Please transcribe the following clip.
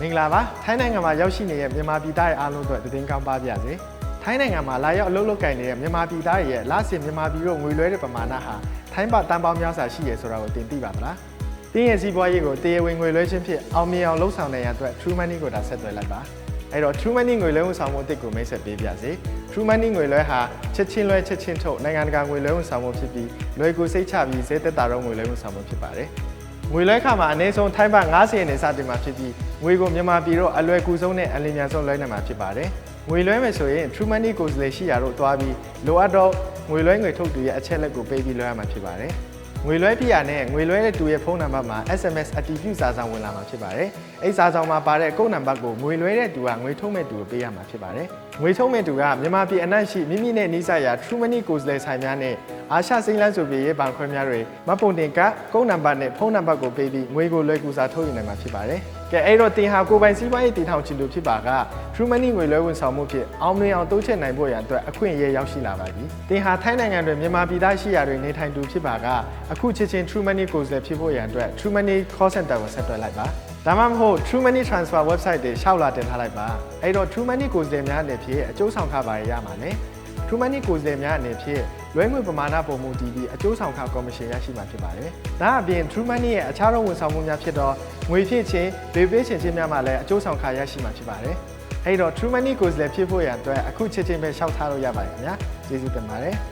မင်္ဂလာပါထိုင်းနိုင်ငံမှာရောက်ရှိနေတဲ့မြန်မာပြည်သားတွေအားလုံးအတွက်သတင်းကောင်းပါပါစေထိုင်းနိုင်ငံမှာလာရောက်အလုပ်လုပ်ကိုင်နေတဲ့မြန်မာပြည်သားတွေရဲ့လစဉ်မြန်မာပြည်တို့ငွေလွှဲတဲ့ပမာဏဟာထိုင်းဘာတန်ပေါင်းများစွာရှိရဆိုတာကိုတင်ပြပါသလားတင်းရဲ့စီးပွားရေးကိုတရားဝင်ငွေလွှဲခြင်းဖြင့်အောင်မြင်အောင်လှုပ်ဆောင်နိုင်ရန်အတွက် True Money ကိုဒါဆက်သွယ်လိုက်ပါအဲ့တော့ True Money ငွေလွှဲဝန်ဆောင်မှုအသစ်ကိုမိတ်ဆက်ပေးပါစေ True Money ငွေလွှဲဟာချက်ချင်းလွှဲချက်ချင်းထုတ်နိုင်ငံတကာငွေလွှဲဝန်ဆောင်မှုဖြစ်ပြီးလွယ်ကူစိတ်ချပြီးဈေးသက်သာသောငွေလွှဲဝန်ဆောင်မှုဖြစ်ပါတယ်ငွေလွှဲခါမှာအနည်းဆုံးထိုင်းဘတ်90ရင်းနဲ့စတင်မှာဖြစ်ပြီးငွေကိုမြန်မာပြည်တော့အလွယ်ကူဆုံးနဲ့အလင်းမြန်ဆုံးလွှဲနိုင်မှာဖြစ်ပါတယ်။ငွေလွှဲမယ်ဆိုရင် True Money ကိုယ်စားလှယ်ရှိရာတို့သွားပြီးလိုအပ်တော့ငွေလွှဲငွေထုတ်တူရဲ့အချက်လက်ကိုပေးပြီးလွှဲရမှာဖြစ်ပါတယ်။ငွေလွှဲပြရနဲ့ငွေလွှဲတဲ့တူရဲ့ဖုန်းနံပါတ်မှာ SMS အတည်ပြုစာဆောင်ဝင်လာမှာဖြစ်ပါတယ်။အဲ့စာဆောင်မှာပါတဲ့ကုတ်နံပါတ်ကိုငွေလွှဲတဲ့တူကငွေထုတ်မဲ့တူကိုပေးရမှာဖြစ်ပါတယ်။ငွေထုတ်မဲ့တူကမြန်မာပြည်အနှံ့ရှိမိမိနဲ့နှိစက်ရာ True Money ကိုယ်စားလှယ်ဆိုင်များနဲ့အာရှစိမ့်လန်းဆိုပြီးရေးဘဏ်ခွဲများတွေမပုံတင်ကကုတ်နံပါတ်နဲ့ဖုန်းနံပါတ်ကိုပေးပြီးငွေကိုလွယ်ကူစွာထုတ်ယူနိုင်မှာဖြစ်ပါတယ်။ကဲအဲ့တော့တင်ဟာကိုပိုင်စီးပွားရေးတည်ထောင်ချင်သူဖြစ်ပါက True Money ငွေလွှဲဝန်ဆောင်မှုဖြင့်အောင်မြင်အောင်တိုးချဲ့နိုင်ဖို့ရန်အတွက်အခွင့်အရေးရောက်ရှိလာပါပြီ။တင်ဟာထိုင်းနိုင်ငံတွင်မြန်မာပြည်သားရှိရာတွင်နေထိုင်သူဖြစ်ပါကအခုချက်ချင်း True Money ကိုယ်စားလှယ်ဖြစ်ဖို့ရန်အတွက် True Money Call Center ကိုဆက်သွယ်လိုက်ပါ။ဒါမှမဟုတ် True Money Transfer website တွေရှောက်လာတင်ထားလိုက်ပါ။အဲ့တော့ True Money ကိုယ်စားလှယ်များအနေဖြင့်အကျိုးဆောင်ခပါရမှာလေ။ True Money ကိုယ်စားလှယ်များအနေဖြင့်လွှဲငွေပမာဏပုံမူတည်ပြီးအကျိုးဆောင်ခကော်မရှင်ရရှိမှာဖြစ်ပါတယ်။ဒါအပြင် True Money ရဲ့အခြားသောဝန်ဆောင်မှုများဖြစ်သောငွေဖြည့်ခြင်း၊ဘေးပေးခြင်းများမှာလည်းအကျိုးဆောင်ခရရှိမှာဖြစ်ပါတယ်။အဲ့တော့ True Money ကိုယ်စားလှယ်ဖြစ်ဖို့ရန်အတွက်အခုချက်ချင်းပဲရှောက်ထားလို့ရပါတယ်ခင်ဗျာ။ကျေးဇူးတင်ပါတယ်။